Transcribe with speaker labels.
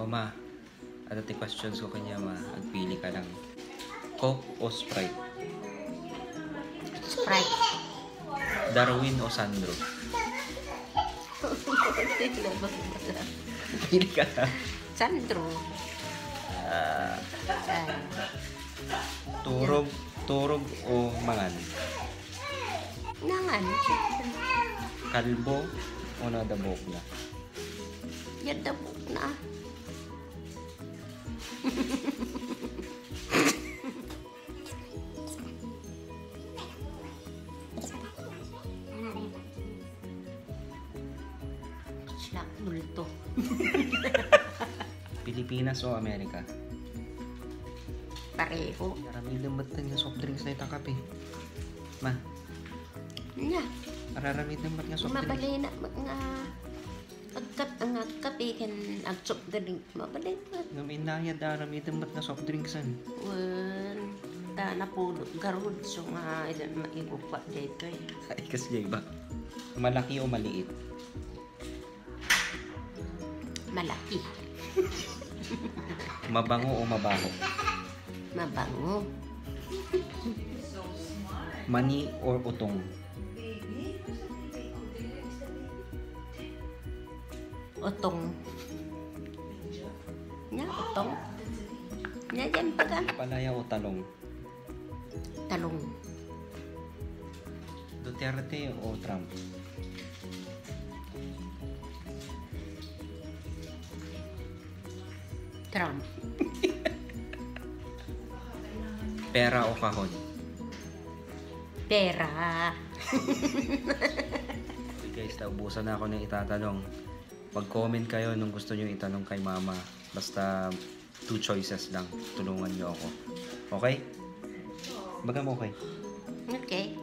Speaker 1: ma, ano ti questions ko kanya ma, agpili ka lang. Coke o Sprite?
Speaker 2: Sprite.
Speaker 1: Darwin o Sandro? Pili ka lang.
Speaker 2: Sandro.
Speaker 1: Turog o mangan?
Speaker 2: Nangan.
Speaker 1: Kalbo o nadabok na?
Speaker 2: Yadabok na. Slak multo.
Speaker 1: Pilipinas o Amerika?
Speaker 2: Pareho.
Speaker 1: Maraming ba't nga soft drinks na itang kape? Ma,
Speaker 2: Nya.
Speaker 1: mararamitan ba't nga soft drinks?
Speaker 2: Mabalay na nga ang kape kan agsup drink. Mabalay pa.
Speaker 1: Ngaminaya daramitan ba't nga soft drinksan?
Speaker 2: Wen ta napulot garud so nga ilan maibupa dito eh.
Speaker 1: Ay, kasi ba? Malaki o maliit?
Speaker 2: Malaki.
Speaker 1: Mabango o mabaho?
Speaker 2: Mabango.
Speaker 1: Mani or utong?
Speaker 2: Utong. Nya utong. Nya dyan pag
Speaker 1: Palaya o talong?
Speaker 2: talong.
Speaker 1: Duterte o Trump?
Speaker 2: Trump.
Speaker 1: Pera o kahon?
Speaker 2: Pera.
Speaker 1: Okay guys, naubusan na ako ng itatanong. Pag-comment kayo nung gusto nyo itanong kay mama. Basta 2 choices lang. Tulungan nyo ako. Okay? Baga mo okay?
Speaker 2: Okay.